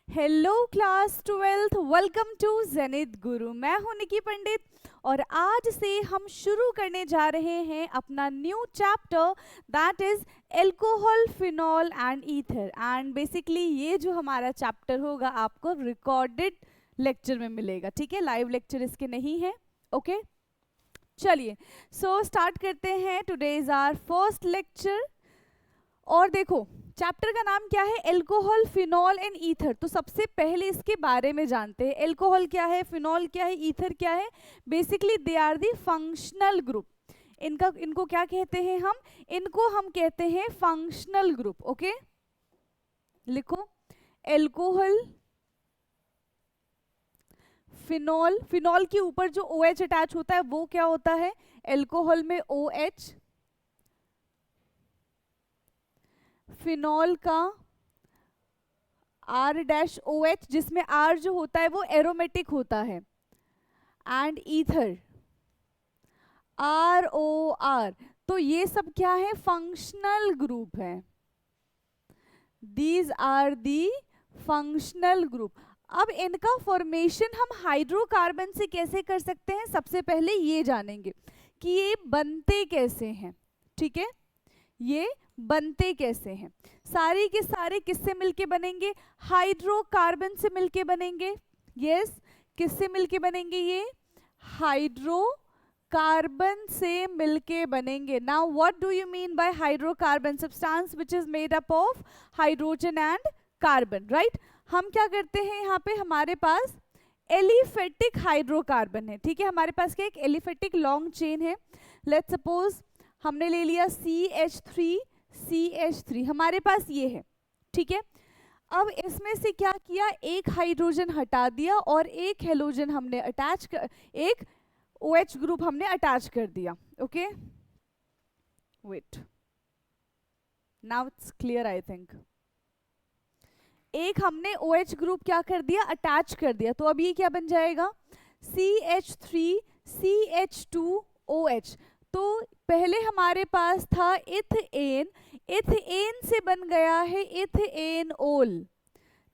Hello class 12th, welcome to Zenith Guru. मैं हूं निकी पंडित और आज से हम शुरू करने जा रहे हैं अपना new chapter that is alcohol, phenol and ether. And basically ये जो हमारा चैप्टर होगा आपको रिकॉर्डेड लेक्चर में मिलेगा, ठीक है। लाइव लेक्चर इसके नहीं है। ओके चलिए सो स्टार्ट करते हैं। Today is our first lecture और देखो चैप्टर का नाम क्या है, एल्कोहल, फिनॉल एंड ईथर। तो सबसे पहले इसके बारे में जानते हैं। एल्कोहल क्या है, फिनॉल क्या है, ईथर क्या है। Basically they are the functional group. इनको क्या कहते हैं हम, इनको हम कहते हैं फंक्शनल ग्रुप। ओके लिखो एल्कोहल, फिनॉल। फिनॉल के ऊपर जो OH अटैच होता है वो क्या होता है, एल्कोहल में OH, फिनॉल का R-OH जिसमें R जो होता है वो एरोमेटिक होता है, एंड ईथर ROR। तो ये सब क्या है, फंक्शनल ग्रुप है। These are the functional group. अब इनका फॉर्मेशन हम हाइड्रोकार्बन से कैसे कर सकते हैं, सबसे पहले ये जानेंगे कि ये बनते कैसे हैं। ठीक है, ये बनते कैसे हैं। सारे के सारे किससे मिलके बनेंगे, हाइड्रोकार्बन से मिलके बनेंगे। यस किससे मिलके बनेंगे, ये हाइड्रोकार्बन से मिलके बनेंगे। Now what do you mean by hydrocarbon, substance which is made up of hydrogen and carbon, right. हम क्या करते हैं, यहाँ पे हमारे पास एलिफेटिक हाइड्रोकार्बन है। ठीक है, हमारे पास क्या एक एलिफेटिक लॉन्ग चेन है। लेट्स सपोज हमने ले लिया CH3 हमारे पास ये है। ठीक है, अब इसमें से क्या किया, एक हाइड्रोजन हटा दिया और एक हेलोजन हमने अटैच कर, एक OH ग्रुप हमने अटैच कर दिया। Okay wait, now it's clear I think. एक हमने OH ग्रुप क्या कर दिया, अटैच कर दिया। तो अब ये क्या बन जाएगा, CH3CH2OH। तो पहले हमारे पास था इथेन, इथेन से बन गया है इथेनॉल।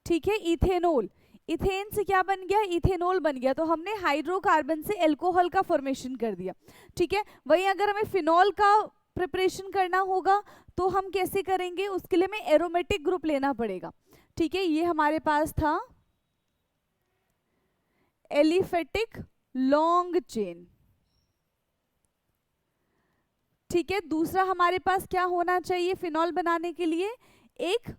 ठीक है, इथेनॉल, इथेन से क्या बन गया, इथेनॉल बन गया। तो हमने हाइड्रोकार्बन से एल्कोहल का फॉर्मेशन कर दिया। ठीक है, वहीं अगर हमें फिनॉल का प्रिपरेशन करना होगा तो हम कैसे करेंगे, उसके लिए हमें एरोमेटिक ग्रुप लेना पड़ेगा। ठीक है, ये हमारे पास था एलिफेटिक लॉन्ग चेन। ठीक है, दूसरा हमारे पास क्या होना चाहिए फिनॉल बनाने के लिए, एक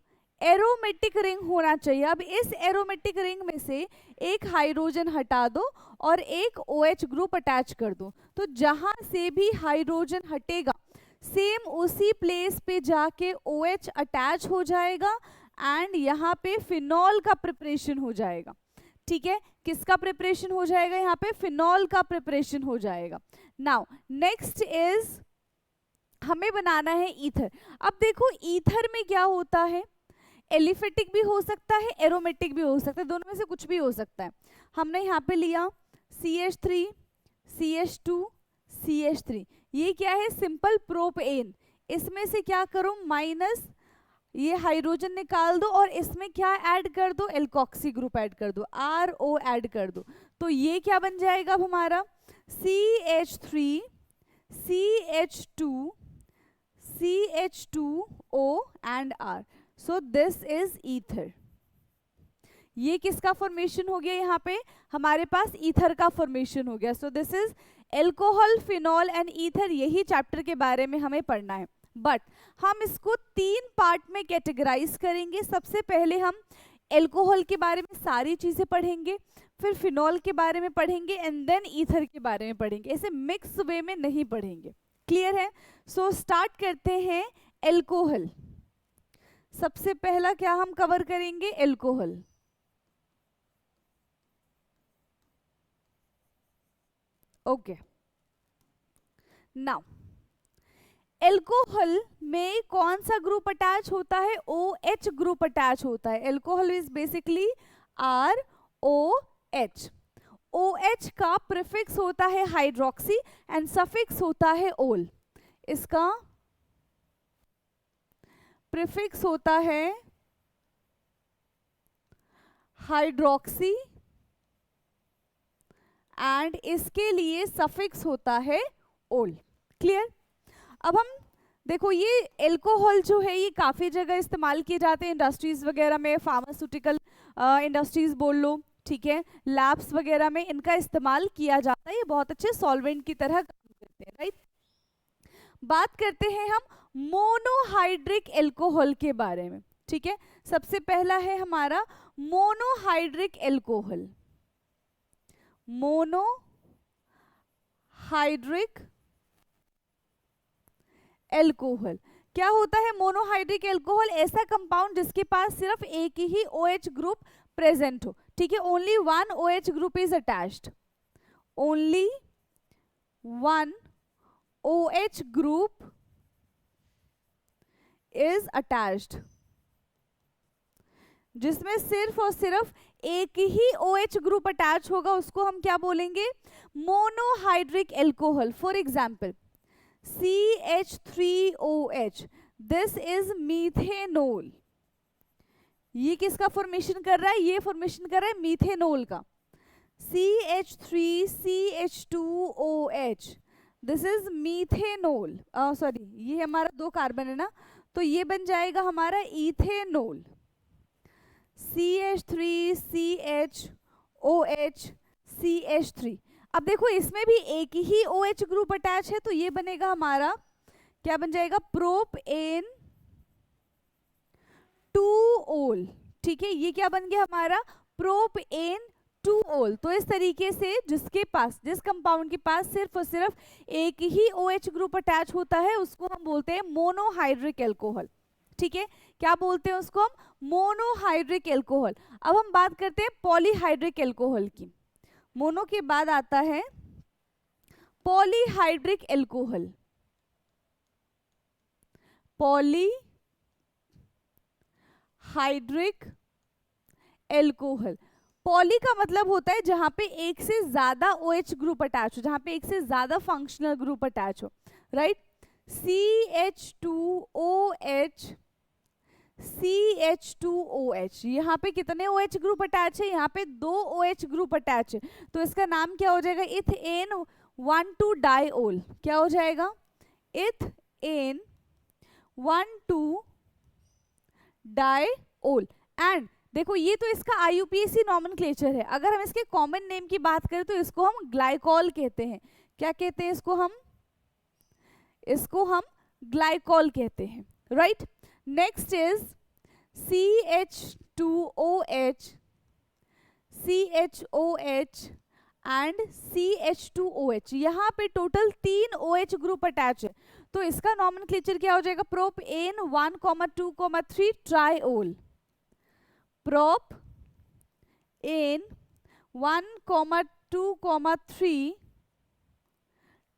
एरोमेटिक रिंग होना चाहिए। अब इस एरोमेटिक रिंग में से एक हाइड्रोजन हटा दो और एक OH ग्रुप अटैच कर दो। तो जहां से भी हाइड्रोजन हटेगा सेम उसी प्लेस पे जाके OH अटैच हो जाएगा एंड यहाँ पे फिनॉल का प्रिपरेशन हो जाएगा। ठीक है, किसका प्रिपरेशन हो जाएगा, यहाँ पे फिनॉल का प्रिपरेशन हो जाएगा। नाउ नेक्स्ट इज हमें बनाना है ईथर। अब देखो ईथर में क्या होता है, एलिफेटिक भी हो सकता है, एरोमेटिक भी हो सकता है, दोनों में से कुछ भी हो सकता है। हमने यहाँ पे लिया CH3 CH2 CH3, ये क्या है, सिंपल प्रोपेन। इसमें से क्या करो, माइनस ये हाइड्रोजन निकाल दो और इसमें क्या ऐड कर दो, एल्कोक्सी ग्रुप ऐड कर दो, RO ऐड कर दो। तो ये क्या बन जाएगा अब हमारा, CH3 CH2 CH2O and R। So this is ether. ये किसका फॉर्मेशन हो गया, यहाँ पे हमारे पास ईथर का फॉर्मेशन हो गया। सो this is alcohol, phenol and ether. यही चैप्टर के बारे में हमें पढ़ना है, बट हम इसको 3 पार्ट में कैटेगराइज करेंगे। सबसे पहले हम एल्कोहल के बारे में सारी चीजें पढ़ेंगे, फिर फिनॉल के बारे में पढ़ेंगे एंड देन ईथर के बारे में पढ़ेंगे। ऐसे मिक्स वे में नहीं पढ़ेंगे, क्लियर है। सो स्टार्ट करते हैं एल्कोहल। सबसे पहला क्या हम कवर करेंगे, एल्कोहल। ओके नाउ एल्कोहल में कौन सा ग्रुप अटैच होता है, OH ग्रुप अटैच होता है। Alcohol is basically ROH। OH का प्रीफिक्स होता है हाइड्रोक्सी एंड सफिक्स होता है ओल। इसका प्रीफिक्स होता है हाइड्रोक्सी एंड इसके लिए सफिक्स होता है ओल। क्लियर? अब हम देखो ये एल्कोहल जो है ये काफ़ी जगह इस्तेमाल किए जाते हैं, इंडस्ट्रीज वगैरह में, फार्मास्यूटिकल इंडस्ट्रीज बोल लो, ठीक है, लैब्स वगैरह में इनका इस्तेमाल किया जाता है। ये बहुत अच्छे सॉल्वेंट की तरह काम करते हैं, राइट। बात करते हैं हम मोनोहाइड्रिक एल्कोहल के बारे में, ठीक है। सबसे पहला है हमारा मोनोहाइड्रिक एल्कोहल। मोनोहाइड्रिक एल्कोहल क्या होता है? मोनोहाइड्रिक एल्कोहल ऐसा कंपाउंड जिसके पास सिर्फ एक ही OH ग्रुप प्रेजेंट हो, ठीक है, only one OH group is attached, only one OH group is attached, जिसमें सिर्फ और सिर्फ एक ही OH ग्रुप अटैच होगा, उसको हम क्या बोलेंगे? Monohydric alcohol. For example CH3OH, this is methanol. ये किसका फॉर्मेशन कर रहा है? ये फॉर्मेशन कर रहा है मीथेनोल का। CH3CH2OH, this is methanol. Sorry, ये हमारा 2 कार्बन है ना, तो ये बन जाएगा हमारा इथेनोल। CH3CHOH CH3। अब देखो इसमें भी एक ही OH ग्रुप अटैच है, तो ये बनेगा हमारा, क्या बन जाएगा? प्रोपेन 2-ओल, ठीक है, ये क्या बन गया हमारा? प्रोपेन 2-ओल। तो इस तरीके से जिसके पास, जिस कंपाउंड के पास सिर्फ और सिर्फ एक ही OH ग्रुप अटैच होता है, उसको हम बोलते हैं मोनोहाइड्रिक एल्कोहल, ठीक है। क्या बोलते हैं उसको हम? Monohydric alcohol. अब हम बात करते हैं पॉलीहाइड्रिक एल्कोहल की। मोनो के बाद आता है polyhydric alcohol. Polyhydric alcohol, poly का मतलब होता है जहां पे एक से ज्यादा OH ग्रुप अटैच हो, जहां पे एक से ज्यादा फंक्शनल ग्रुप अटैच हो, राइट। CH2OH CH2OH, यहाँ पे कितने OH ग्रुप अटैच है? यहाँ पे 2 OH ग्रुप अटैच है, तो इसका नाम क्या हो जाएगा? Ethane 1,2 diol. क्या हो जाएगा? Ethane 1,2 diol. एंड देखो ये तो इसका IUPAC नॉमेनक्लेचर है। अगर हम इसके कॉमन नेम की बात करें तो इसको हम ग्लाइकॉल कहते हैं। क्या कहते हैं इसको हम? इसको हम ग्लाइकॉल कहते हैं, right. Next is CH2OH CHOH and CH2OH। यहाँ पे टोटल 3 OH ग्रुप अटैच है, तो इसका नॉमेनक्लेचर क्या हो जाएगा? Propane 1,2,3 triol. Propane 1,2,3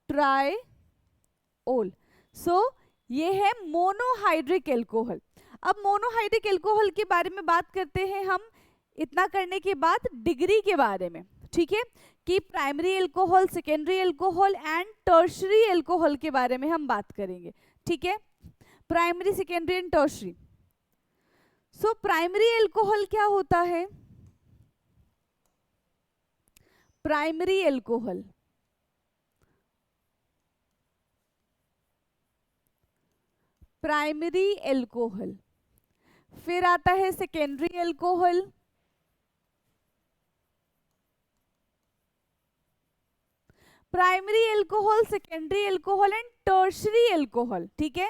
triol. So ये है मोनोहाइड्रिक एल्कोहल। अब मोनोहाइड्रिक एल्कोहल के बारे में बात करते हैं हम। इतना करने के बाद डिग्री के बारे में, ठीक है, कि primary alcohol, secondary alcohol and tertiary alcohol के बारे में हम बात करेंगे, ठीक है। Primary, secondary and tertiary. So primary alcohol क्या होता है? Primary alcohol, primary alcohol. फिर आता है secondary alcohol, primary alcohol, secondary alcohol and tertiary alcohol, ठीक है।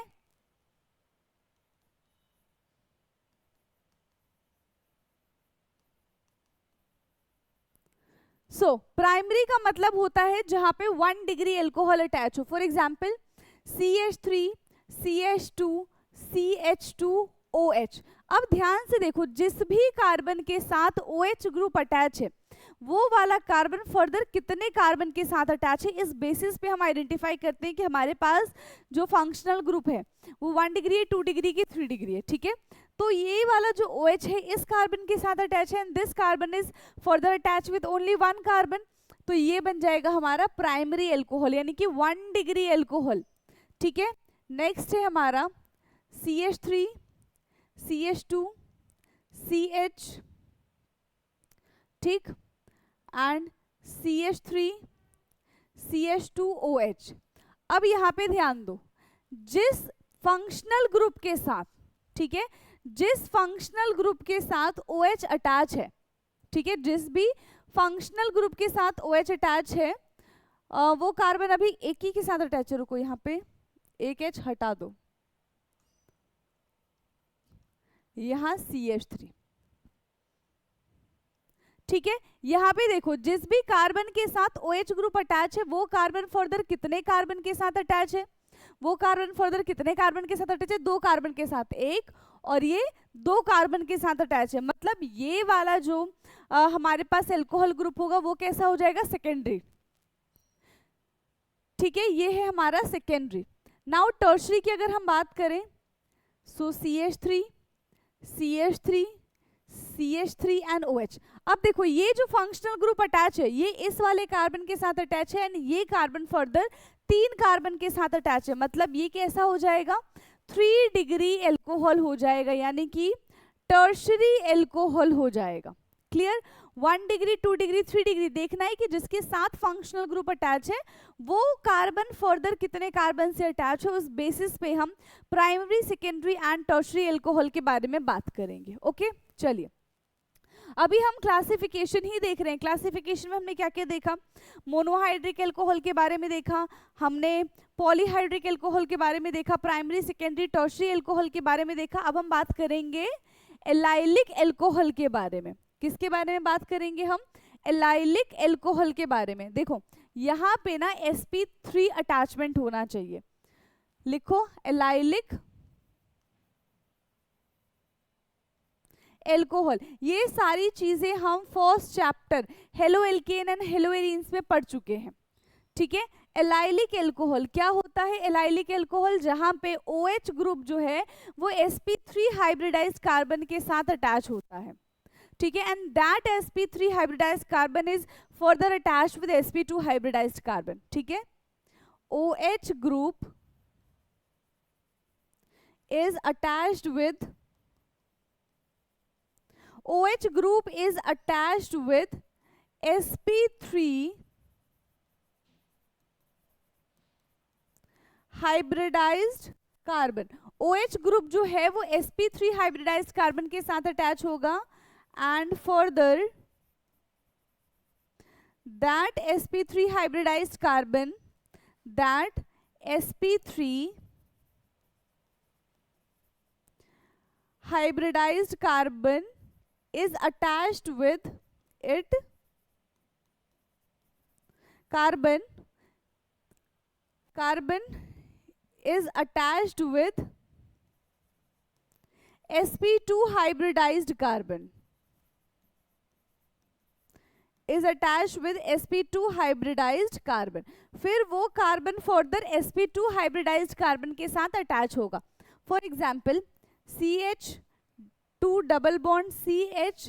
सो प्राइमरी का मतलब होता है जहां पे 1 डिग्री एल्कोहल अटैच हो। For example CH3 CH2 CH2OH। अब ध्यान से देखो, जिस भी कार्बन के साथ OH ग्रुप अटैच है वो वाला कार्बन फर्दर कितने कार्बन के साथ अटैच है, इस बेसिस पे हम आइडेंटिफाई करते हैं कि हमारे पास जो फंक्शनल ग्रुप है वो 1 डिग्री है, 2 डिग्री की, 3 डिग्री है, ठीक है। तो ये वाला जो OH है इस कार्बन के साथ अटैच है and this carbon is further attach with only 1 carbon, तो ये बन जाएगा हमारा प्राइमरी एल्कोहल, यानी कि 1 डिग्री एल्कोहल, ठीक है। नेक्स्ट है हमारा CH3 CH2 CH ठीक, एंड CH3 CH2OH। अब यहाँ पे ध्यान दो, जिस फंक्शनल ग्रुप के साथ, ठीक है, जिस फंक्शनल ग्रुप के साथ OH अटैच है, ठीक है, जिस भी फंक्शनल ग्रुप के साथ OH अटैच है, वो कार्बन अभी एक ही के साथ अटैच है। रुको, यहाँ पे एक H हटा दो, यहाँ CH3, ठीक है। यहाँ पे देखो, जिस भी कार्बन के साथ OH ग्रुप अटैच है, वो कार्बन फर्दर कितने कार्बन के साथ अटैच है, वो कार्बन फर्दर कितने कार्बन के साथ अटैच है, 2 कार्बन के साथ, एक, और ये 2 कार्बन के साथ अटैच है। मतलब ये वाला जो हमारे पास एल्कोहल ग्रुप होगा वो कैसा हो जाएगा, सेकेंडरी, ठीक है, ये है हमारा सेकेंडरी। नाउ टर्शरी की अगर हम बात करें, सो CH3 CH3 CH3 and OH। अब देखो, ये जो फंक्शनल ग्रुप अटैच है, ये इस वाले कार्बन के साथ अटैच है, एंड ये कार्बन फर्दर 3 कार्बन के साथ अटैच है। मतलब ये कैसा हो जाएगा, 3 डिग्री एल्कोहल हो जाएगा, यानी कि टर्शरी एल्कोहल हो जाएगा। क्लियर, 1 डिग्री 2 डिग्री 3 डिग्री देखना है कि जिसके साथ फंक्शनल ग्रुप अटैच है वो कार्बन फर्दर कितने कार्बन से अटैच है, उस बेसिस पे हम primary, secondary and tertiary alcohol के बारे में बात करेंगे। ओके, चलिए अभी हम क्लासिफिकेशन ही देख रहे हैं। क्लासिफिकेशन में हमने क्या क्या देखा, मोनोहाइड्रिक एल्कोहल के बारे में देखा, हमने पॉलीहाइड्रिक एल्कोहल के बारे में देखा, प्राइमरी, सेकेंडरी, टर्शरी एल्कोहल के बारे में देखा। अब हम बात करेंगे एलाइलिक एल्कोहल के बारे में। किसके बारे में बात करेंगे हम, एलाइलिक एल्कोहल के बारे में। देखो यहाँ पे ना sp3 अटैचमेंट होना चाहिए, लिखो एलाइलिक एल्कोहल। ये सारी चीजें हम first chapter halo alkane and hello arenes में पढ़ चुके हैं, ठीक है। एलाइलिक एल्कोहल क्या होता है, एलाइलिक एल्कोहल जहां पे OH ग्रुप जो है वो sp3 हाइब्रिडाइज्ड कार्बन के साथ अटैच होता है, ठीक है, and that sp3 hybridised carbon is further attached with sp2 hybridised carbon, ठीक है। OH group is attached with OH group is attached with sp3 hybridised carbon. OH group जो है वो sp3 हाइब्रिडाइज्ड कार्बन के साथ अटैच होगा, and further that sp3 hybridised carbon, that sp3 hybridized carbon is attached with it, carbon is attached with sp2 hybridized carbon, is attached with sp2 hybridized carbon। फिर वो carbon further sp2 hybridized carbon के साथ attach होगा। For example CH2 double bond CH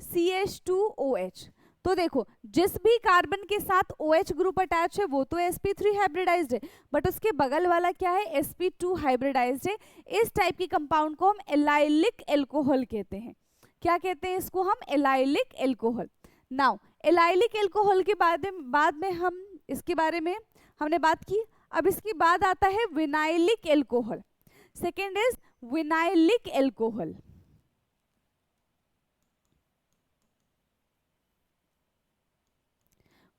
CH2OH। तो देखो, जिस भी carbon के साथ OH ग्रुप अटैच है वो तो sp3 हाइब्रिडाइज्ड है, बट उसके बगल वाला क्या है, sp2 हाइब्रिडाइज्ड है। इस टाइप की कंपाउंड को हम एलाइलिक एल्कोहल कहते हैं। क्या कहते हैं इसको हम, allylic alcohol. Now allylic alcohol के बाद में हम इसके बारे में हमने बात की। अब इसके बाद आता है vinylic alcohol. Second is vinylic alcohol.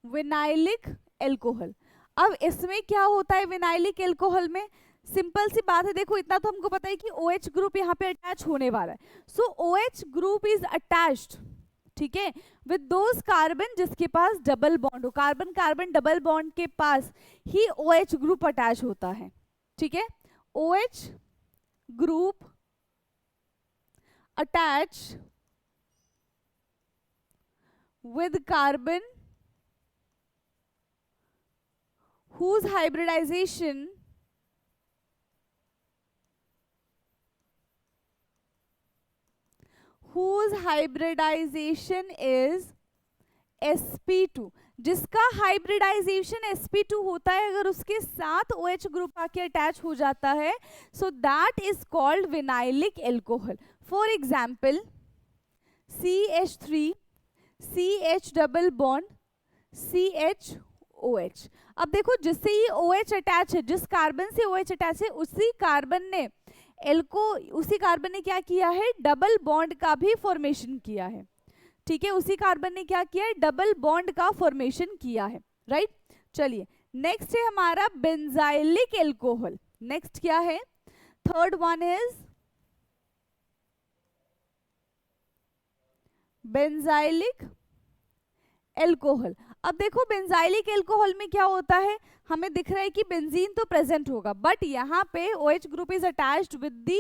Vinylic alcohol, अब इसमें क्या होता है विनाइलिक एल्कोहल में, सिंपल सी बात है। देखो इतना तो हमको पता है कि OH ग्रुप यहाँ पे अटैच होने वाला है। सो OH ग्रुप इज अटैच्ड, ठीक है, विद दोज कार्बन जिसके पास डबल बॉन्ड हो। कार्बन कार्बन डबल बॉन्ड के पास ही OH ग्रुप अटैच होता है, ठीक है। OH group attach with carbon whose hybridization is sp2। जिसका हाइब्रिडाइजेशन sp2 होता है, अगर उसके साथ OH ग्रुप आके अटैच हो जाता है, so that is called vinylic alcohol. For example CH3 CH double bond CHOH। अब देखो जिससे ये OH अटैच है, जिस कार्बन से OH अटैच है, उसी कार्बन ने क्या किया है, डबल बॉन्ड का भी फॉर्मेशन किया है। ठीक है, उसी कार्बन ने क्या किया है, डबल बॉन्ड का फॉर्मेशन किया है, राइट। चलिए नेक्स्ट है हमारा बेंजाइलिक एल्कोहल। नेक्स्ट क्या है, third one is benzylic alcohol. अब देखो बेंजाइलिक एल्कोहल में क्या होता है, हमें दिख रहा है कि बेंजीन तो प्रेजेंट होगा, बट यहाँ पे OH group is attached with the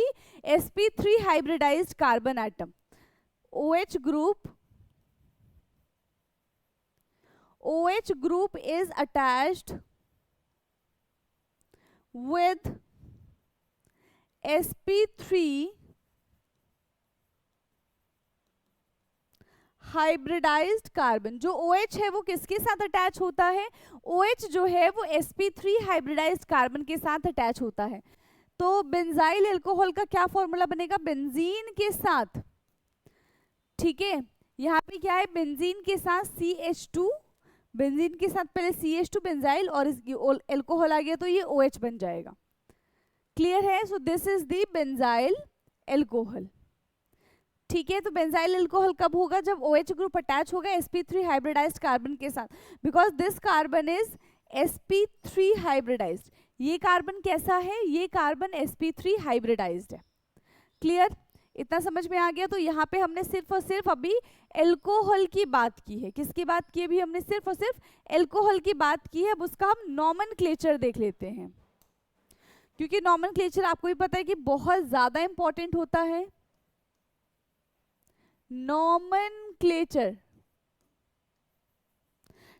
sp3 hybridised carbon atom. OH group is attached with sp3 hybridised carbon. जो OH है वो किसके साथ अटैच होता है, OH जो है वो sp3 हाइब्रिडाइज्ड कार्बन के साथ अटैच होता है। तो बेंजाइल अल्कोहल का क्या फॉर्मूला बनेगा, बेंजीन के साथ, ठीक है, यहाँ पे क्या है, बेंजीन के साथ CH2, बेंजीन के साथ पहले CH2 बेंजाइल और अल्कोहल आ गया तो ये OH बन जाएगा। क्लियर है, सो this is the benzyl alcohol. ठीक है, तो बेंजाइल अल्कोहल कब होगा, जब OH ग्रुप अटैच होगा sp3 हाइब्रिडाइज्ड कार्बन के साथ, because this carbon is sp3 hybridised. ये कार्बन कैसा है, ये कार्बन sp3 हाइब्रिडाइज्ड है। क्लियर, इतना समझ में आ गया। तो यहाँ पे हमने सिर्फ और सिर्फ अभी एल्कोहल की बात की है। किसकी बात की है, अभी हमने सिर्फ और सिर्फ एल्कोहल की बात की है। अब उसका हम नॉमेनक्लेचर देख लेते हैं, क्योंकि नॉमेनक्लेचर आपको भी पता है कि बहुत ज्यादा इंपॉर्टेंट होता है। नॉमेनक्लेचर,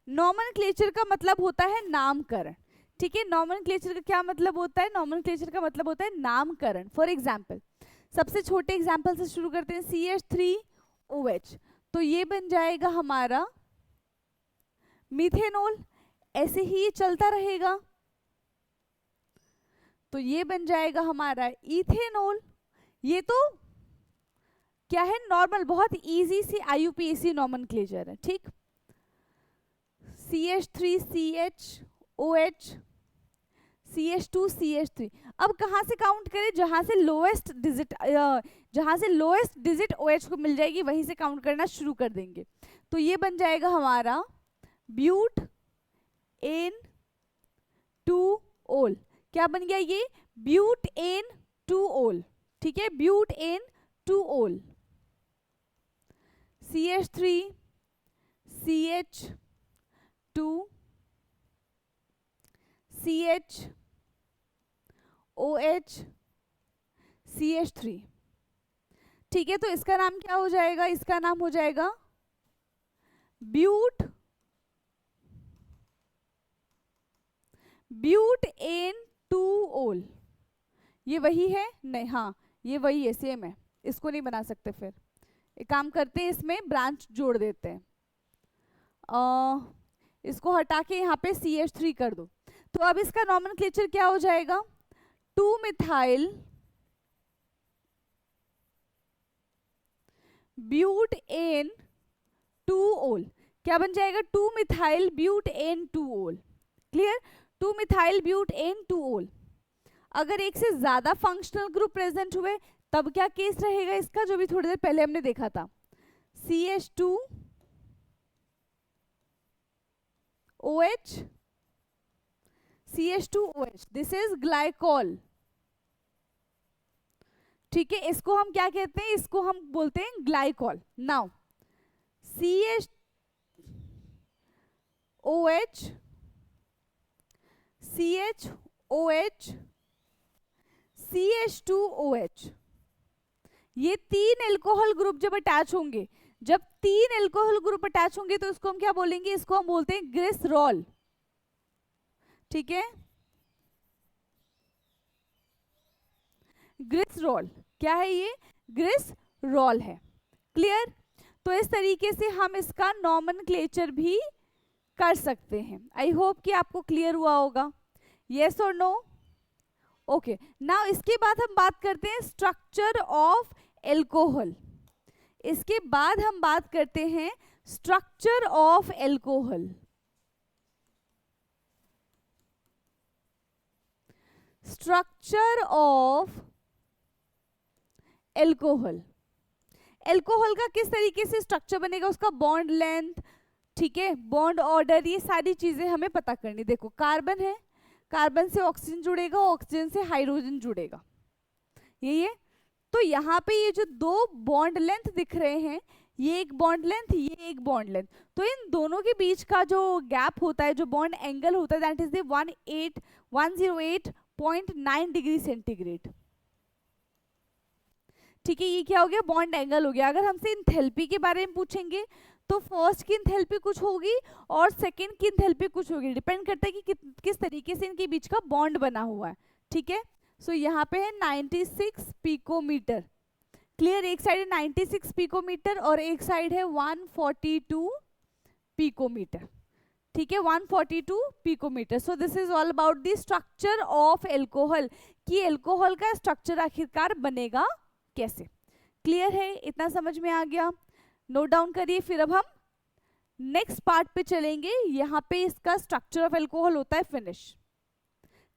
नॉमेनक्लेचर का मतलब होता है नामकरण। ठीक है, नॉमेनक्लेचर का क्या मतलब होता है, नॉमेनक्लेचर का मतलब होता है नामकरण। फॉर एग्जाम्पल, सबसे छोटे एग्जाम्पल से शुरू करते हैं, CH3OH, तो ये बन जाएगा हमारा मीथेनॉल। ऐसे ही ये चलता रहेगा तो ये बन जाएगा हमारा इथेनॉल। ये तो क्या है, नॉर्मल, बहुत इजी सी IUPAC नॉमेनक्लेचर है। ठीक, CH3CHOH CH2CH3। अब कहाँ से काउंट करें, जहां से लोएस्ट डिजिट OH को मिल जाएगी वहीं से काउंट करना शुरू कर देंगे। तो ये बन जाएगा हमारा ब्यूट एन 2 ओल। क्या बन गया ये, ब्यूट एन 2 ओल। ठीक है, ब्यूट एन 2 ओल। CH3 CH2 CHOH CH3। ठीक है, तो इसका नाम क्या हो जाएगा, इसका नाम हो जाएगा ब्यूट एन 2 ओल। ये वही है, नहीं, हाँ ये वही है, सेम है, इसको नहीं बना सकते। फिर एक काम करते हैं, इसमें ब्रांच जोड़ देते हैं, इसको हटा के यहाँ पे CH3 कर दो। तो अब इसका नॉमेनक्लेचर क्या हो जाएगा, 2-मिथाइल ब्यूट एन 2 ओल। क्या बन जाएगा, 2-मिथाइल ब्यूट एन 2 ओल। क्लियर, 2-मिथाइल ब्यूट एन 2 ओल। अगर एक से ज्यादा फंक्शनल ग्रुप प्रेजेंट हुए तब क्या केस रहेगा इसका, जो भी थोड़ी देर पहले हमने देखा था, CH2OH CH2OH, this is glycol. ठीक है, इसको हम क्या कहते हैं, इसको हम बोलते हैं ग्लाइकॉल। नाउ CHOH CH2OH, ये 3 एल्कोहल ग्रुप जब अटैच होंगे, जब 3 एल्कोहल ग्रुप अटैच होंगे तो इसको हम क्या बोलेंगे, इसको हम बोलते हैं ग्लिसरॉल। ठीक है, ग्लिसरॉल क्या है, ये ग्लिसरॉल है। क्लियर, तो इस तरीके से हम इसका नॉमेनक्लेचर भी कर सकते हैं। आई होप कि आपको क्लियर हुआ होगा, यस और नो। ओके, नाउ इसके बाद हम बात करते हैं स्ट्रक्चर ऑफ एल्कोहल। इसके बाद हम बात करते हैं structure of alcohol, structure of alcohol, alcohol का किस तरीके से स्ट्रक्चर बनेगा, उसका बॉन्ड लेंथ, ठीक है, बॉन्ड ऑर्डर, ये सारी चीजें हमें पता करनी। देखो कार्बन है, कार्बन से ऑक्सीजन जुड़ेगा, ऑक्सीजन से हाइड्रोजन जुड़ेगा, यही है। तो यहाँ पे ये जो दो बॉन्ड लेंथ दिख रहे हैं, ये एक बॉन्ड लेंथ, ये एक बॉन्ड लेंथ, तो इन दोनों के बीच का जो गैप होता है, जो बॉन्ड एंगल होता है, that is the 108.9 degree centigrade. ठीक है, ये क्या हो गया, बॉन्ड एंगल हो गया। अगर हमसे इंथैल्पी के बारे में पूछेंगे तो फर्स्ट की इंथैल्पी कुछ होगी और सेकंड की इंथैल्पी कुछ होगी, डिपेंड करता है कि किस तरीके से इनके बीच का बॉन्ड बना हुआ है। ठीक है, सो यहाँ पे है 96 पिकोमीटर। क्लियर, एक साइड है 96 पिकोमीटर और एक साइड है 142 पिकोमीटर। ठीक है, 142 picometre. So this is all about the structure of alcohol, कि एल्कोहल का स्ट्रक्चर आखिरकार बनेगा कैसे। क्लियर है, इतना समझ में आ गया, नोट डाउन करिए। फिर अब हम नेक्स्ट पार्ट पे चलेंगे, यहाँ पे इसका स्ट्रक्चर ऑफ एल्कोहल होता है फिनिश।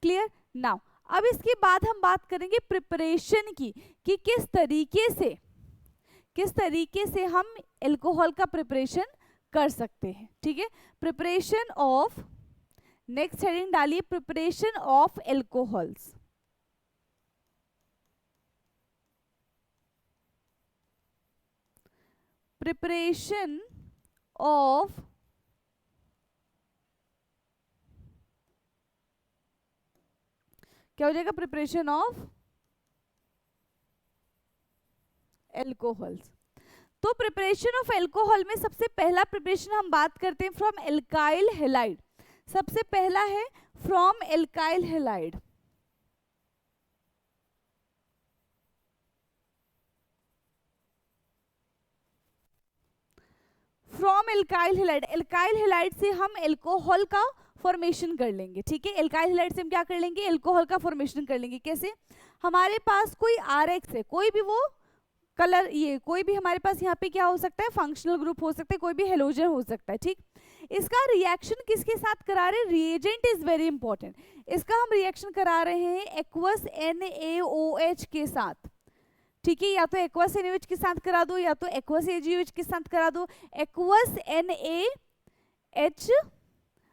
क्लियर, नाउ अब इसके बाद हम बात करेंगे प्रिपरेशन की, कि किस तरीके से हम एल्कोहल का प्रिपरेशन कर सकते हैं। ठीक है, प्रिपरेशन ऑफ, नेक्स्ट हेडिंग डालिए, preparation of alcohols. Preparation of क्या हो जाएगा, प्रिपरेशन ऑफ एल्कोहल्स। तो प्रिपरेशन ऑफ एल्कोहल में सबसे पहला प्रिपरेशन हम बात करते हैं फ्रॉम एल्काइल हैलाइड। सबसे पहला है from alkyl halide. From alkyl halide, alkyl halide से हम एल्कोहल का फॉर्मेशन कर लेंगे। ठीक है, एल्काइल हैलाइड से हम क्या कर लेंगे, एल्कोहल का फॉर्मेशन कर लेंगे। कैसे, हमारे पास कोई RX है, कोई भी वो कलर, ये कोई भी हमारे पास यहाँ पे क्या हो सकता है, फंक्शनल ग्रुप हो सकता है, कोई भी हेलोजन हो सकता है। ठीक, इसका रिएक्शन किसके साथ करा रहे हैं, रिएजेंट इज वेरी इंपॉर्टेंट। इसका हम रिएक्शन करा रहे हैं एक्वस NaOH के साथ। ठीक है, या तो एक्वस NaOH के साथ करा दो, या तो एक्वस AgOH के साथ करा दो। एक्वस NaH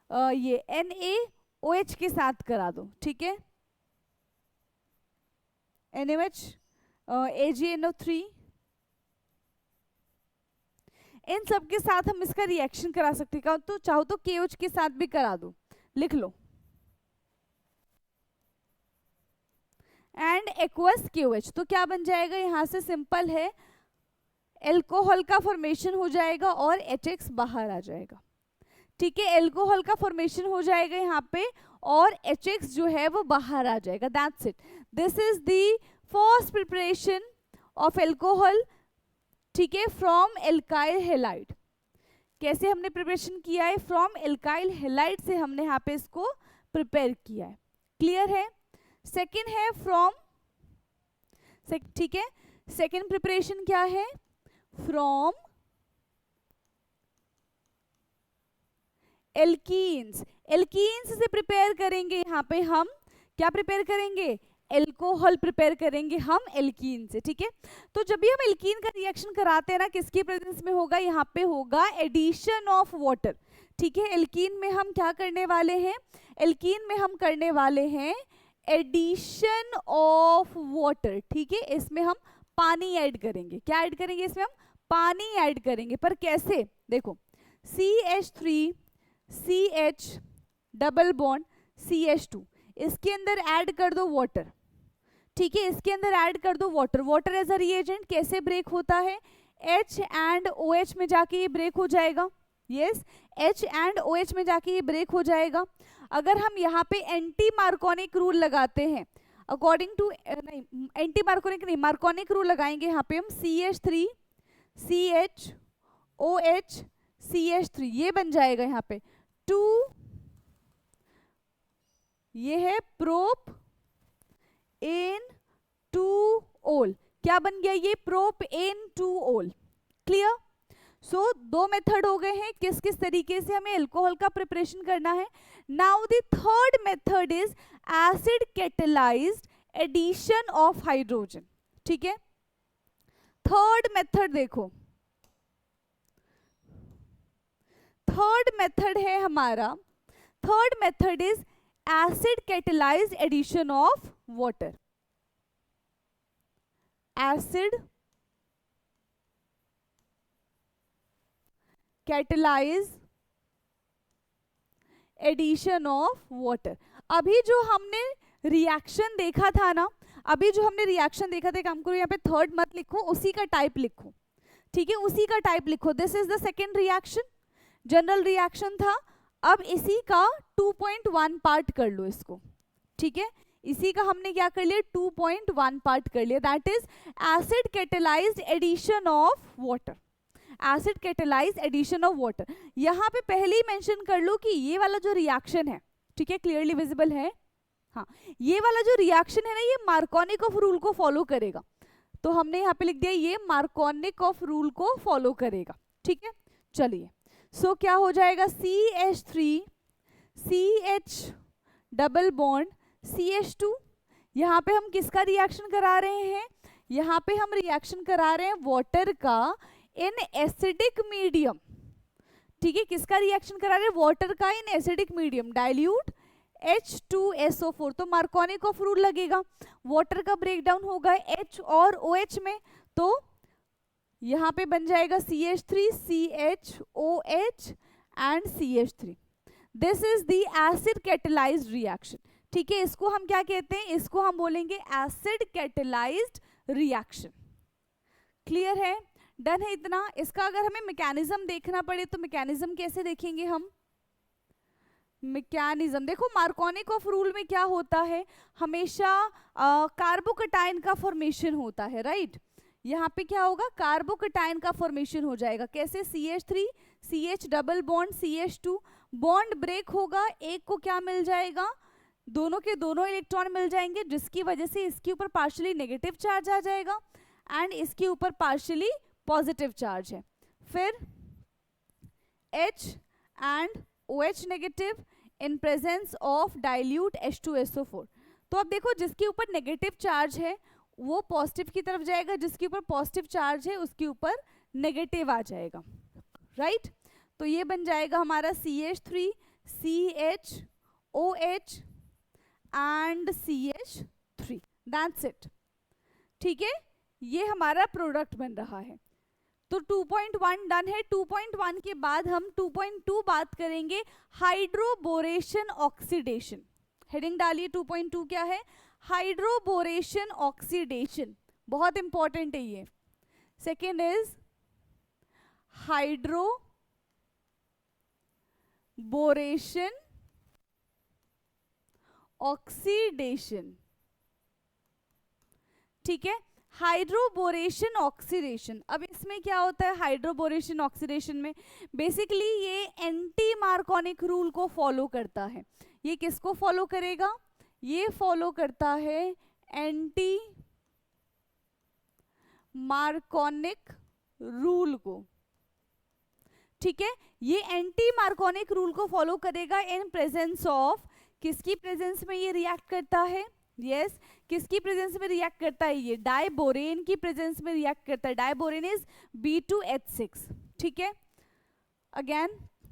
ये NaOH के साथ करा दो। ठीक है, NaOH AgNO3, इन सब के साथ हम इसका रिएक्शन करा सकते हैं। तो चाहो तो KOH के साथ भी करा दो, लिख लो, एंड एक्वस KOH। तो क्या बन जाएगा, यहां से सिंपल है, एल्कोहल का फॉर्मेशन हो जाएगा और HX बाहर आ जाएगा। ठीक है, एल्कोहल का फॉर्मेशन हो जाएगा यहाँ पे और HX जो है वो बाहर आ जाएगा। That's it, this is the first preparation of alcohol. ठीक है, फ्रॉम एल्काइल हैलाइड। कैसे हमने प्रिपरेशन किया है, फ्रॉम एल्काइल हैलाइड से हमने यहाँ पे इसको प्रिपेयर किया है। क्लियर है, सेकेंड है फ्रॉम, ठीक है, सेकेंड प्रिपरेशन क्या है, फ्रॉम एल्कीन्स। एल्कीन्स से प्रिपेयर करेंगे, यहाँ पे हम क्या प्रिपेयर करेंगे, एल्कोहल प्रिपेयर करेंगे हम एल्कीन से। ठीक है, तो जब भी हम एल्कीन का रिएक्शन कराते हैं ना, किसकी प्रेजेंस में होगा, यहाँ पे होगा एडिशन ऑफ वाटर। ठीक है, एल्कीन में हम क्या करने वाले हैं, एल्कीन में हम करने वाले हैं एडिशन ऑफ वाटर। ठीक है, इसमें हम पानी ऐड करेंगे। क्या ऐड करेंगे, इसमें हम पानी ऐड करेंगे। पर कैसे, देखो CH3 CH double bond CH2, इसके अंदर ऐड कर दो वाटर। ठीक है, इसके अंदर ऐड कर दो water. Water as a reagent कैसे ब्रेक होता है, H एंड OH में जाके ये ब्रेक हो जाएगा। यस, H एंड OH में जाके ये ब्रेक हो जाएगा। अगर हम यहाँ पे एंटी मार्कोनिक रूल लगाते हैं, अकॉर्डिंग टू, नहीं एंटी मार्कोनिक नहीं, मार्कोनिक रूल लगाएंगे यहाँ पे हम, CH3 CH OH CH3, ये बन जाएगा यहाँ पे 2, ये है प्रोप N2 ओल। क्या बन गया, ये प्रोप N2 ओल। क्लियर, सो दो मेथड हो गए हैं किस किस तरीके से हमें अल्कोहल का प्रिपरेशन करना है. Now the third method is acid catalysed addition of hydrogen. ठीक है, थर्ड मेथड देखो, थर्ड मेथड है हमारा, third method is acid catalysed addition of water. Acid catalyse addition of water. अभी जो हमने रिएक्शन देखा था ना, अभी जो हमने रिएक्शन देखा था, काम करो यहाँ पे थर्ड मत लिखो, उसी का टाइप लिखो. ठीक है, उसी का टाइप लिखो. This is the second reaction, general reaction था. अब इसी का 2.1 पार्ट कर लो इसको. ठीक है, इसी का हमने क्या कर लिया, 2.1 पार्ट कर लिया. That is acid catalysed addition of water. Acid catalysed addition of water. यहाँ पे पहले ही मेंशन कर लो कि ये वाला जो रिएक्शन है, ठीक है, क्लियरली विजिबल है. हाँ, ये वाला जो रिएक्शन है ना, ये मार्कोनिकॉफ रूल को फॉलो करेगा. तो हमने यहाँ पे लिख दिया ये मार्कोनिकॉफ रूल को फॉलो करेगा. ठीक है, चलिए. सो क्या हो जाएगा, CH3 CH double bond CH2. यहाँ पे हम किसका रिएक्शन करा रहे हैं, यहाँ पे हम रिएक्शन करा रहे हैं वाटर का इन एसिडिक मीडियम. ठीक है, किसका रिएक्शन करा रहे हैं, वाटर का in acidic medium. Dilute H2SO4. तो मार्कोनिकॉफ रूल लगेगा. वाटर का ब्रेकडाउन होगा H और OH में, तो यहाँ पे बन जाएगा CH3 CHOH and CH3. This is the acid catalysed reaction. ठीक है, इसको हम क्या कहते हैं, इसको हम बोलेंगे एसिड कैटेलाइज्ड रिएक्शन. क्लियर है, डन है इतना. इसका अगर हमें मैकेनिज्म देखना पड़े तो मैकेनिज्म कैसे देखेंगे हम, मैकेनिज्म देखो, मार्कोनिकॉफ रूल में क्या होता है, हमेशा कार्बोकटायन का फॉर्मेशन होता है. राइट, यहाँ पे क्या होगा, कार्बोकटायन का फॉर्मेशन हो जाएगा. कैसे, CH3 CH double bond CH2, bond break होगा, एक को क्या मिल जाएगा, दोनों के दोनों इलेक्ट्रॉन मिल जाएंगे, जिसकी वजह से इसके ऊपर पार्शियली नेगेटिव चार्ज आ जाएगा एंड इसके ऊपर पार्शियली पॉजिटिव चार्ज है. फिर H and OH negative in presence of dilute H2SO4. तो अब देखो, जिसके ऊपर नेगेटिव चार्ज है वो पॉजिटिव की तरफ जाएगा, जिसके ऊपर पॉजिटिव चार्ज है उसके ऊपर नेगेटिव आ जाएगा. राइट, तो ये बन जाएगा हमारा CH3 CHOH and CH3. That's it. ठीक है, ये हमारा प्रोडक्ट बन रहा है. तो 2.1 डन है. 2.1 के बाद हम 2.2 बात करेंगे, हाइड्रोबोरेशन ऑक्सीडेशन. हेडिंग डालिए, 2.2 क्या है, हाइड्रोबोरेशन ऑक्सीडेशन. बहुत इंपॉर्टेंट है ये. Second is hydroboration oxidation. ठीक है, हाइड्रोबोरेशन ऑक्सीडेशन. अब इसमें क्या होता है, हाइड्रोबोरेशन ऑक्सीडेशन में बेसिकली ये एंटी मार्कोनिक रूल को फॉलो करता है. ये किसको फॉलो करेगा, ये फॉलो करता है एंटी मार्कोनिक रूल को. ठीक है, ये एंटी मार्कोनिक रूल को फॉलो करेगा इन प्रेजेंस ऑफ, किसकी प्रेजेंस में ये रिएक्ट करता है, यस किसकी प्रेजेंस में रिएक्ट करता है, ये डाइबोरेन की प्रेजेंस में रिएक्ट करता है. Diborane is B2H6. ठीक है, again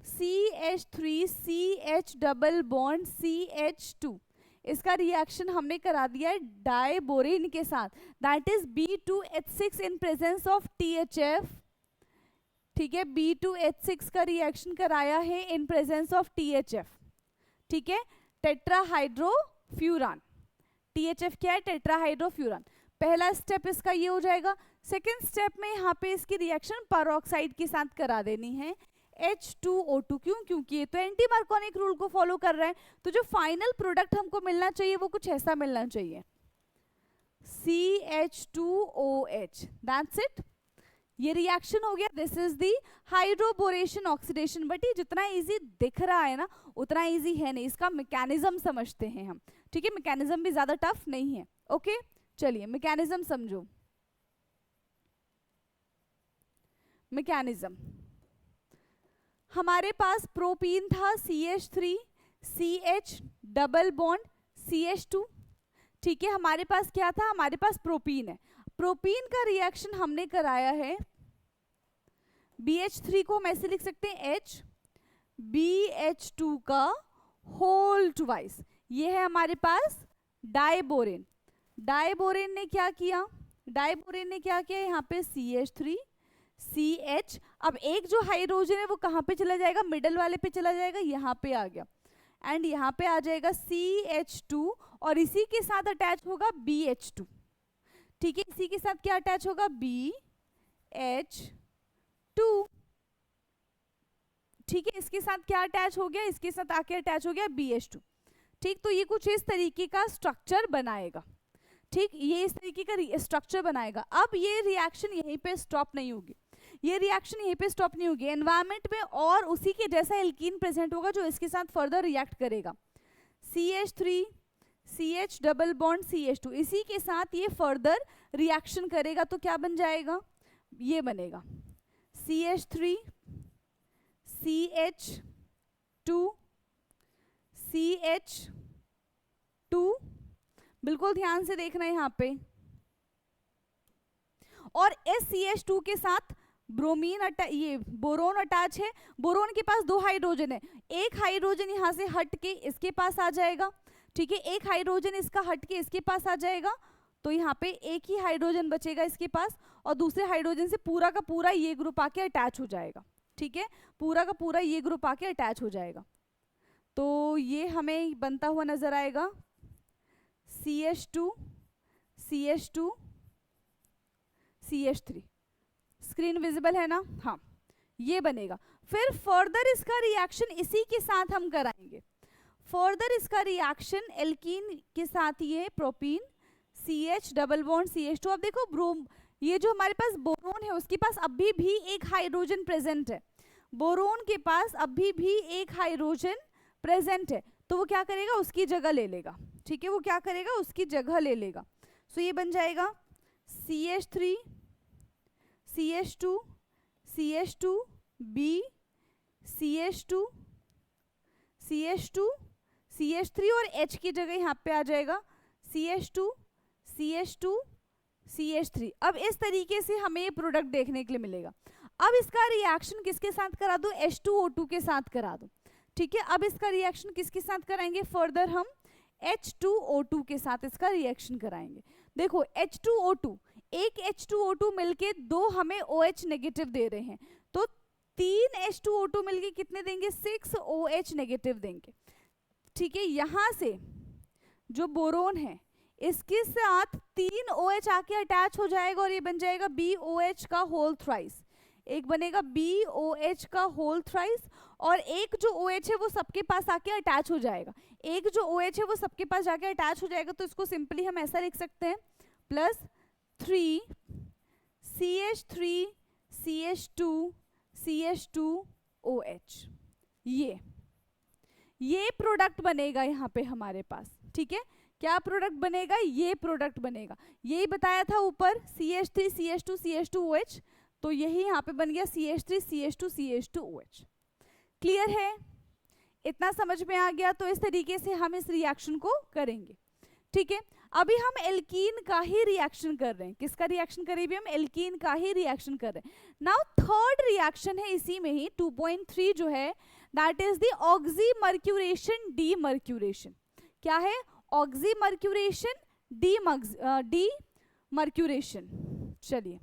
CH3 CH double bond CH2, इसका रिएक्शन हमने करा दिया है डाइबोरेन के साथ. That is B2H6 in presence of THF. ठीक है, B2H6 का रिएक्शन कराया है इन प्रेजेंस ऑफ THF. ठीक है, टेट्राहाइड्रोफ्यूरान. THF क्या है, टेट्राहाइड्रोफ्यूरान. पहला स्टेप इसका ये हो जाएगा. सेकेंड स्टेप में यहाँ पे इसकी रिएक्शन पेरोक्साइड के साथ करा देनी है, H2O2. क्यों, क्योंकि ये तो एंटी मार्कोनिक रूल को फॉलो कर रहा है. तो जो फाइनल प्रोडक्ट हमको मिलना चाहिए वो कुछ ऐसा मिलना चाहिए, CH2OH. दैट्स इट, ये रिएक्शन हो गया. This is the hydroboration oxidation. But ये जितना इजी दिख रहा है ना उतना इजी है नहीं, इसका मैकेनिज्म समझते हैं हम. ठीक है, मैकेनिज्म भी ज्यादा टफ नहीं है. ओके, चलिए मैकेनिज्म समझो. मैकेनिज्म हमारे पास प्रोपीन था CH3 CH double bond CH2, ठीक है। हमारे पास क्या था, हमारे पास प्रोपीन है। प्रोपीन का रिएक्शन हमने कराया है, BH3 को हम ऐसे लिख सकते हैं H BH2 का होल ट्वाइस। ये है हमारे पास डाइबोरेन। डाइबोरेन ने क्या किया, डाइबोरेन ने क्या किया, यहाँ पे CH3 CH, अब एक जो हाइड्रोजन है वो कहाँ पे चला जाएगा, मिडल वाले पे चला जाएगा, यहाँ पे आ गया, एंड यहाँ पे आ जाएगा CH2 और इसी के साथ अटैच होगा BH2, ठीक है। इसी के साथ क्या अटैच होगा, BH2, ठीक है। इसके साथ क्या अटैच हो गया, इसके साथ आके अटैच हो गया BH2, ठीक। तो ये कुछ इस तरीके का स्ट्रक्चर बनाएगा, ठीक, ये इस तरीके का स्ट्रक्चर बनाएगा। अब ये रिएक्शन यहीं पे स्टॉप नहीं होगी, ये रिएक्शन यहीं पे स्टॉप नहीं होगी, एनवायरमेंट में और उसी के जैसा एल्कीन प्रेजेंट होगा जो इसके साथ फर्दर रिएक्ट करेगा। CH3 CH double bond CH2, इसी के साथ ये फर्दर रिएक्शन करेगा तो क्या बन जाएगा, ये बनेगा CH3 CH2 CH2, बिल्कुल ध्यान से देखना है यहाँ पे, और इस CH2 के साथ ब्रोमीन ये बोरोन अटैच है। बोरोन के पास दो हाइड्रोजन है, एक हाइड्रोजन यहाँ से हट के इसके पास आ जाएगा, ठीक है, एक हाइड्रोजन इसका हट के इसके पास आ जाएगा, तो यहाँ पे एक ही हाइड्रोजन बचेगा इसके पास, और दूसरे हाइड्रोजन से पूरा का पूरा ये ग्रुप आके अटैच हो जाएगा, ठीक है, पूरा का पूरा ये ग्रुप आके अटैच हो जाएगा। तो ये हमें बनता हुआ नजर आएगा CH2 CH2 CH3, screen visible है ना, हाँ, ये बनेगा। फिर फर्दर इसका रिएक्शन इसी के साथ हम कराएंगे, फर्दर इसका रिएक्शन एल्कीन के साथ, ये propene CH double bond CH2। अब देखो ब्रोम, ये जो हमारे पास बोरोन है उसके पास अभी भी एक हाइड्रोजन प्रेजेंट है, बोरोन के पास अभी भी एक हाइड्रोजन प्रेजेंट है, तो वो क्या करेगा, उसकी जगह ले लेगा, ठीक है, वो क्या करेगा, उसकी जगह ले लेगा। सो ये बन जाएगा CH3 CH2 CH2 B CH2 CH2 CH3 और H की जगह यहाँ पे आ जाएगा CH2 CH2 CH3। अब इस तरीके से हमें ये प्रोडक्ट देखने के लिए मिलेगा। अब इसका रिएक्शन किसके साथ करा दो, H2O2 के साथ करा दो, ठीक है। अब इसका रिएक्शन किसके साथ कराएंगे, फर्दर हम H2O2 के साथ इसका रिएक्शन कराएंगे। देखो H2O2, एक H2O2 मिलके दो हमें OH नेगेटिव दे रहे हैं, तो 3 H2O2 मिलके कितने देंगे, 6 OH नेगेटिव देंगे, ठीक है। यहाँ से जो बोरोन है इसके साथ 3 OH आके अटैच हो जाएगा और ये बन जाएगा BOH का होल थ्राइस, एक बनेगा BOH का होल थ्राइस, और एक जो OH है वो सबके पास आके अटैच हो जाएगा, एक जो OH है वो सबके पास जाके अटैच हो जाएगा, तो इसको सिंपली हम ऐसा लिख सकते हैं +3 CH3 CH2 CH2 OH। ये प्रोडक्ट बनेगा यहाँ पे हमारे पास, ठीक है। क्या प्रोडक्ट बनेगा, ये प्रोडक्ट बनेगा, यही बताया था ऊपर CH3 CH2 CH2 OH, तो यही यहाँ पे बन गया CH3 CH2 CH2 OH। Clear है, इतना समझ में आ गया। तो इस तरीके से हम इस रिएक्शन को करेंगे, ठीक है। अभी हम एल्कीन का ही रिएक्शन कर रहे हैं, किसका रिएक्शन करें, भी हम एल्कीन का ही रिएक्शन कर रहे हैं। नाउ थर्ड रिएक्शन है इसी में ही 2.3 जो है, that is the oxymercuration demercuration. क्या है, ऑक्सीमर्क्यूरेशन डीमर्क्यूरेशन। चलिए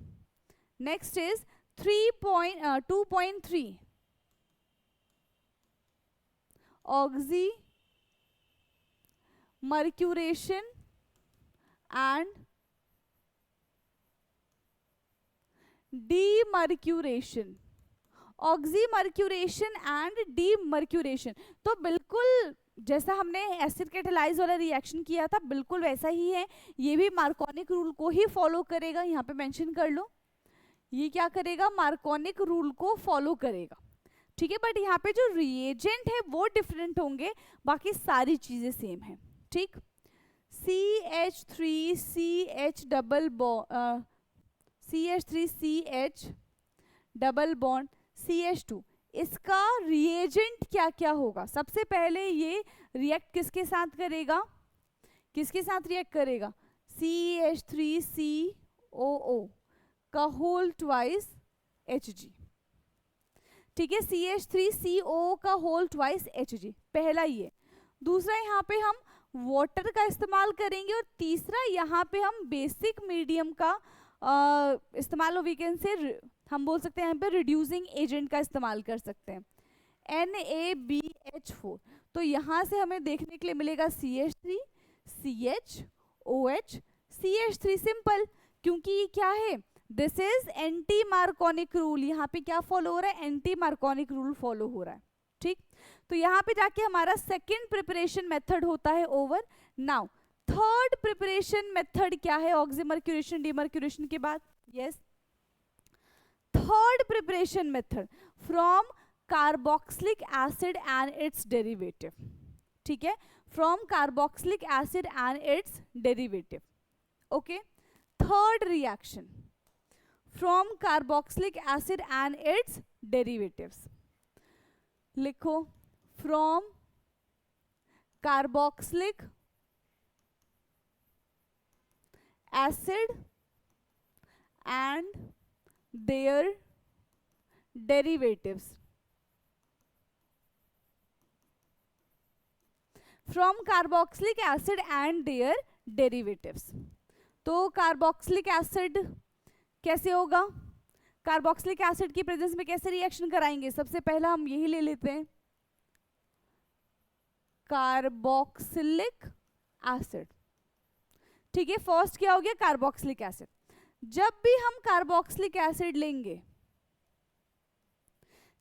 next is 2.3 oxymercuration and demercuration, oxymercuration and demercuration. तो बिल्कुल जैसा हमने एसिड कैटालाइज वाला रिएक्शन किया था बिल्कुल वैसा ही है, ये भी मार्कोनिक रूल को ही फॉलो करेगा, यहाँ पे मेंशन कर लो, ये क्या करेगा, मार्कोनिक रूल को फॉलो करेगा, ठीक है। बट यहाँ पे जो रिएजेंट है वो डिफरेंट होंगे, बाकी सारी चीजें सेम है, ठीक। CH3 CH double CH3 CH double bond CH2, इसका रिएजेंट क्या क्या होगा। सबसे पहले ये रिएक्ट किसके साथ करेगा, किसके साथ रिएक्ट करेगा, CH3COO का होल ट्वाइस Hg, ठीक है, CH3COO का होल ट्वाइस Hg, पहला ये। दूसरा यहाँ पे हम वाटर का इस्तेमाल करेंगे, और तीसरा यहाँ पे हम बेसिक मीडियम का इस्तेमाल, वी कैन से हम बोल सकते हैं यहाँ पे रिड्यूसिंग एजेंट का इस्तेमाल कर सकते हैं, NaBH4। तो यहाँ से हमें देखने के लिए मिलेगा CH3 CHOH CH3, सिंपल, क्योंकि ये क्या है, this is anti Markovnikov rule. यहाँ पे क्या फॉलो हो रहा है, एंटी मार्कोनिक रूल फॉलो हो रहा है, ठीक। तो यहाँ पे जाके हमारा सेकेंड प्रिपरेशन मेथड होता है over. Now third preparation method क्या है, ऑक्सीमर्क्यूरेशन डीमर्क्यूरेशन के बाद, yes, third preparation method from carboxylic acid and its derivative, ठीक है, from carboxylic acid and its derivative, okay. Third reaction from carboxylic acid and its derivatives, लिखो, from carboxylic acid and their derivatives, from carboxylic acid and their derivatives. तो carboxylic acid कैसे होगा, carboxylic acid की presence में कैसे reaction कराएंगे, सबसे पहला हम यही ले लेते हैं, कार्बोक्सिलिक एसिड, ठीक है। फर्स्ट क्या हो गया, कार्बोक्सिलिक एसिड। जब भी हम कार्बोक्सिलिक एसिड लेंगे,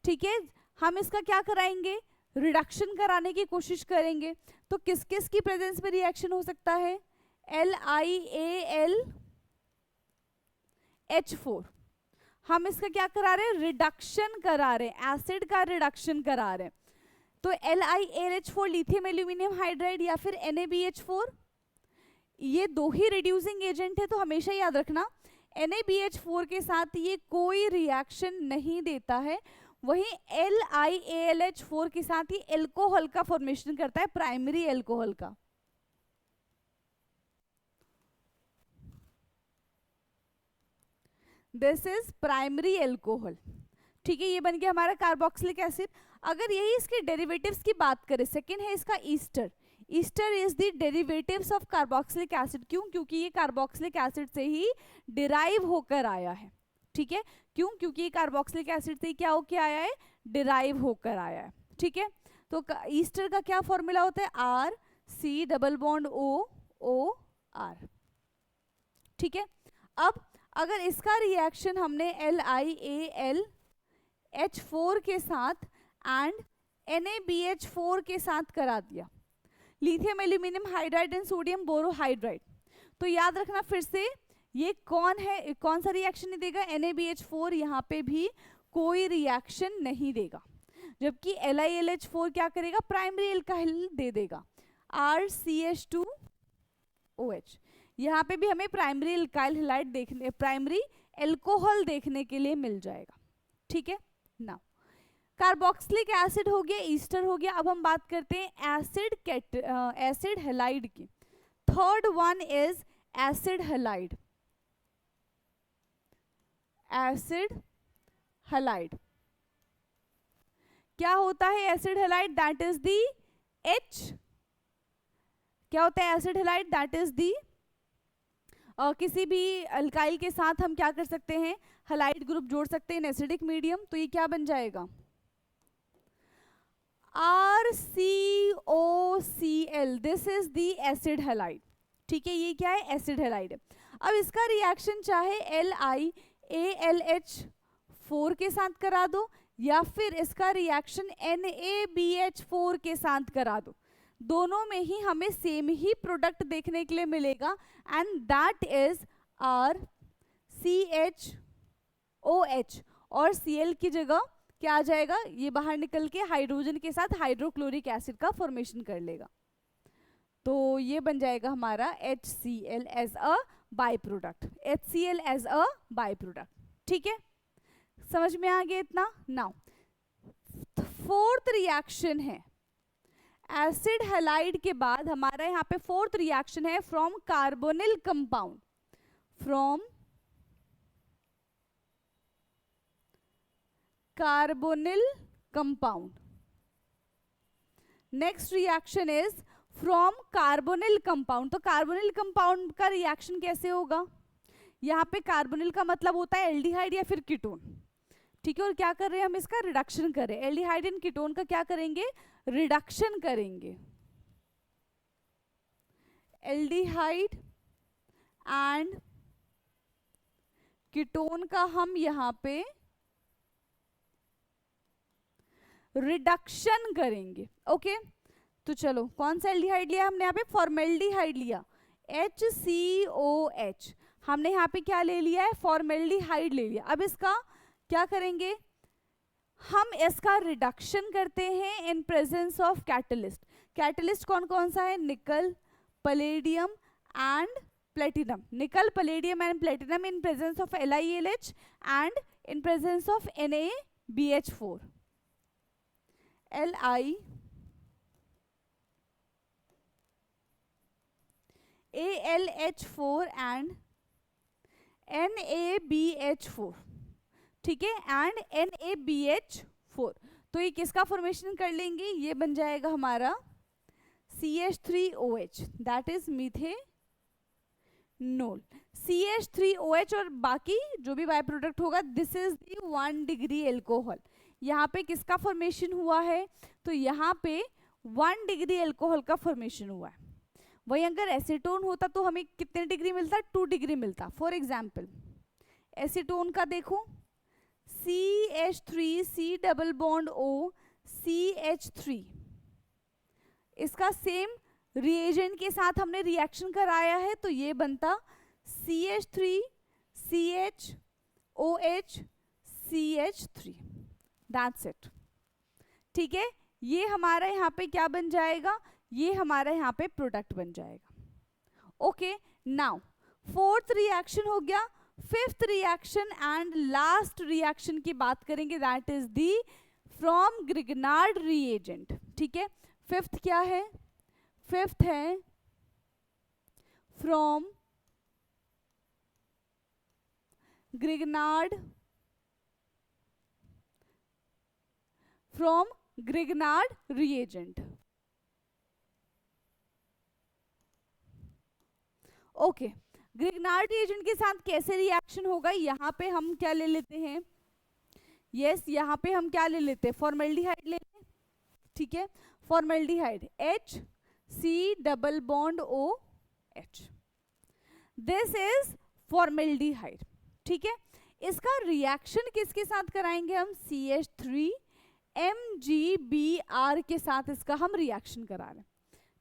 ठीक है, हम इसका क्या कराएंगे, रिडक्शन कराने की कोशिश करेंगे। तो किस किस की प्रेजेंस में रिएक्शन हो सकता है, LiAlH4, हम इसका क्या करा रहे हैं, रिडक्शन करा रहे हैं, एसिड का रिडक्शन करा रहे हैं। तो LiAlH4 लिथियम एल्यूमिनियम हाइड्राइड या फिर NaBH4, ये दो ही रिड्यूसिंग एजेंट है, तो हमेशा याद रखना NaBH4 के साथ ये कोई रिएक्शन नहीं देता है। वहीं LiAlH4 के साथ ही एल्कोहल का फॉर्मेशन करता है, प्राइमरी एल्कोहल का। दिस इज प्राइमरी एल्कोहल, ठीक है, ये बन गया हमारा कार्बोक्सिलिक एसिड। अगर यही इसके डेरिवेटिव्स की बात करें, सेकेंड है इसका Easter. Easter is the derivatives of carboxylic acid, क्यों, क्योंकि ये कार्बोक्सिलिक एसिड से ही डिराइव होकर आया है, ठीक है, क्यों, क्योंकि ये कार्बोक्सिलिक एसिड से ही क्या होकर आया है, डिराइव होकर आया है, ठीक है। तो ईस्टर का क्या फॉर्मूला होता है, RC≡OOR, ठीक है। अब अगर इसका रिएक्शन हमने LiAlH4 के साथ एंड NaBH4 के साथ करा दिया, lithium aluminium hydride and sodium borohydride, तो याद रखना फिर से ये कौन है, कौन सा रिएक्शन नहीं देगा, NaBH4 यहाँ पे भी कोई रिएक्शन नहीं देगा, जबकि LiAlH4 क्या करेगा, प्राइमरी एल्काइल दे देगा, RCH2OH। यहाँ पे भी हमें प्राइमरी एल्काइल हैलाइड देखने, प्राइमरी एल्कोहल देखने के लिए मिल जाएगा, ठीक है। नाउ कार्बोक्सिलिक एसिड हो गया, ईस्टर हो गया। अब हम बात करते हैं एसिड हैलाइड की। Third one is acid halide, acid halide क्या होता है, acid halide that is the H, क्या होता है acid halide, that is the किसी भी अल्काइल के साथ हम क्या कर सकते हैं, हैलाइड ग्रुप जोड़ सकते हैं इन एसिडिक मीडियम, तो ये क्या बन जाएगा, RCOCl, this is the acid halide, ठीक है, ये क्या है, एसिड हैलाइड है। अब इसका रिएक्शन चाहे LiAlH4 के साथ करा दो या फिर इसका रिएक्शन NaBH4 के साथ करा दो, दोनों में ही हमें सेम ही प्रोडक्ट देखने के लिए मिलेगा, एंड दैट इज RCHOH, और Cl की जगह क्या आ जाएगा, ये बाहर निकल के हाइड्रोजन के साथ हाइड्रोक्लोरिक एसिड का फॉर्मेशन कर लेगा, तो ये बन जाएगा हमारा HCl as a by product, HCl as a by product, ठीक है, समझ में आ गया इतना। नाउ फोर्थ रिएक्शन है एसिड हैलाइड के बाद हमारा यहाँ पे फोर्थ रिएक्शन है from carbonyl compound, from carbonyl compound. Next reaction is from carbonyl compound. तो कार्बोनिल कंपाउंड का रिएक्शन कैसे होगा? यहाँ पे कार्बोनिल का मतलब होता है एल्डिहाइड या फिर कीटोन, ठीक है। और क्या कर रहे हैं हम? इसका रिडक्शन कर रहे हैं। एल्डिहाइड एंड कीटोन का क्या करेंगे? रिडक्शन करेंगे। एल्डिहाइड एंड कीटोन का हम यहाँ पे रिडक्शन करेंगे, ओके। तो चलो, कौन सा एल्डिहाइड लिया हमने? यहाँ पे फॉर्मेल्डिहाइड लिया, HCOH। हमने यहाँ पे क्या ले लिया है? फॉर्मेल्डिहाइड ले लिया। अब इसका क्या करेंगे? हम इसका रिडक्शन करते हैं in presence of catalyst. Catalyst कौन कौन सा है? निकल, पैलेडियम एंड प्लेटिनम। निकल, palladium and platinum in presence of LiAlH and in presence of NaBH4। LiAlH4 and NaBH4, ठीक है, एंड NaBH4। तो ये किसका फॉर्मेशन कर लेंगे? ये बन जाएगा हमारा CH3OH, that is methanol. CH3OH और बाकी जो भी बाय प्रोडक्ट होगा, this is the 1 degree alcohol. यहाँ पे किसका फॉर्मेशन हुआ है? तो यहाँ पे 1 डिग्री एल्कोहल का फॉर्मेशन हुआ है। वही अगर एसीटोन होता तो हमें कितने डिग्री मिलता? 2 डिग्री मिलता। फॉर एग्जाम्पल एसीटोन का देखो, CH3 C double bond O CH3, इसका सेम रिएजेंट के साथ हमने रिएक्शन कराया है, तो ये बनता CH3 CHOH CH3, that's it, ठीक है। ये हमारा यहाँ पे क्या बन जाएगा? ये हमारा यहाँ पे प्रोडक्ट बन जाएगा, ओके। नाउ फोर्थ रिएक्शन हो गया। Fifth reaction and last reaction की बात करेंगे, that is the from Grignard reagent, ठीक है। फिफ्थ क्या है? फिफ्थ है from Grignard, from Grignard reagent, okay. Grignard reagent के साथ कैसे रिएक्शन होगा? यहाँ पे हम क्या ले लेते हैं? यस, यहाँ पे हम क्या ले लेते हैं? फॉर्मेल्डिहाइड ले लेते हैं, ठीक है। Formaldehyde HC double bond OH, this is formaldehyde, ठीक है। इसका रिएक्शन किसके साथ कराएंगे हम? CH3 MgBr के साथ इसका हम रिएक्शन करा रहे हैं,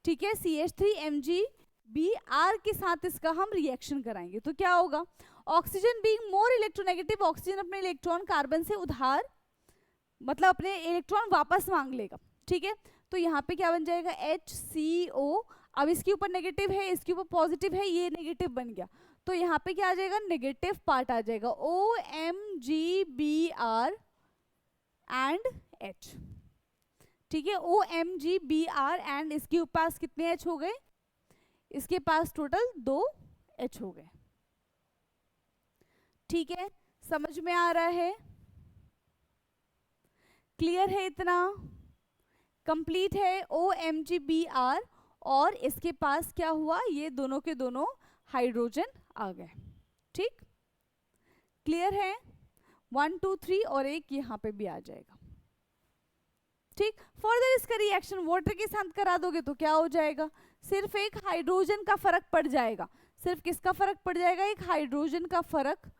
ठीक है। CH3 MgBr के साथ इसका हम रिएक्शन कराएंगे, तो क्या होगा? Oxygen being more electronegative, oxygen अपने इलेक्ट्रॉन कार्बन से उधार, मतलब अपने इलेक्ट्रॉन वापस मांग लेगा, ठीक है। तो यहाँ पे क्या बन जाएगा? HCO। अब इसके ऊपर नेगेटिव है, इसके ऊपर पॉजिटिव है, ये नेगेटिव बन गया, तो यहाँ पे क्या आ जाएगा? नेगेटिव पार्ट आ जाएगा, OMgBr एंड H, ठीक है। OMgBr एंड इसके पास कितने H हो गए? इसके पास टोटल 2 H हो गए, ठीक है। समझ में आ रहा है? क्लियर है? इतना कंप्लीट है। OMgBr और इसके पास क्या हुआ? ये दोनों के दोनों हाइड्रोजन आ गए, ठीक। क्लियर है? 1 2 3 और एक यहाँ पे भी आ जाएगा, ठीक। फर्दर इसका रिएक्शन वाटर के साथ करा दोगे तो क्या हो जाएगा? सिर्फ एक हाइड्रोजन का फर्क पड़ जाएगा। सिर्फ किसका फर्क पड़ जाएगा? एक हाइड्रोजन का फर्क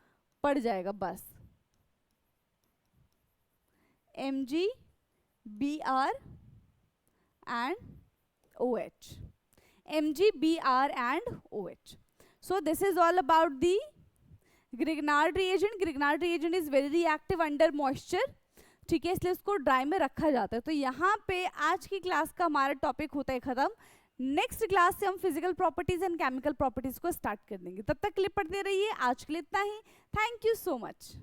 पड़ जाएगा, बस। MgBr and OH, MgBr and OH. So this is all about the Grignard reagent. Grignard reagent is very reactive under moisture, ठीक है, इसलिए उसको ड्राई में रखा जाता है। तो यहाँ पे आज की क्लास का हमारा टॉपिक होता है खत्म। नेक्स्ट क्लास से हम physical properties and chemical properties को स्टार्ट कर देंगे। तब तक क्लिप पढ़ते रहिए। आज के लिए इतना ही। Thank you so much.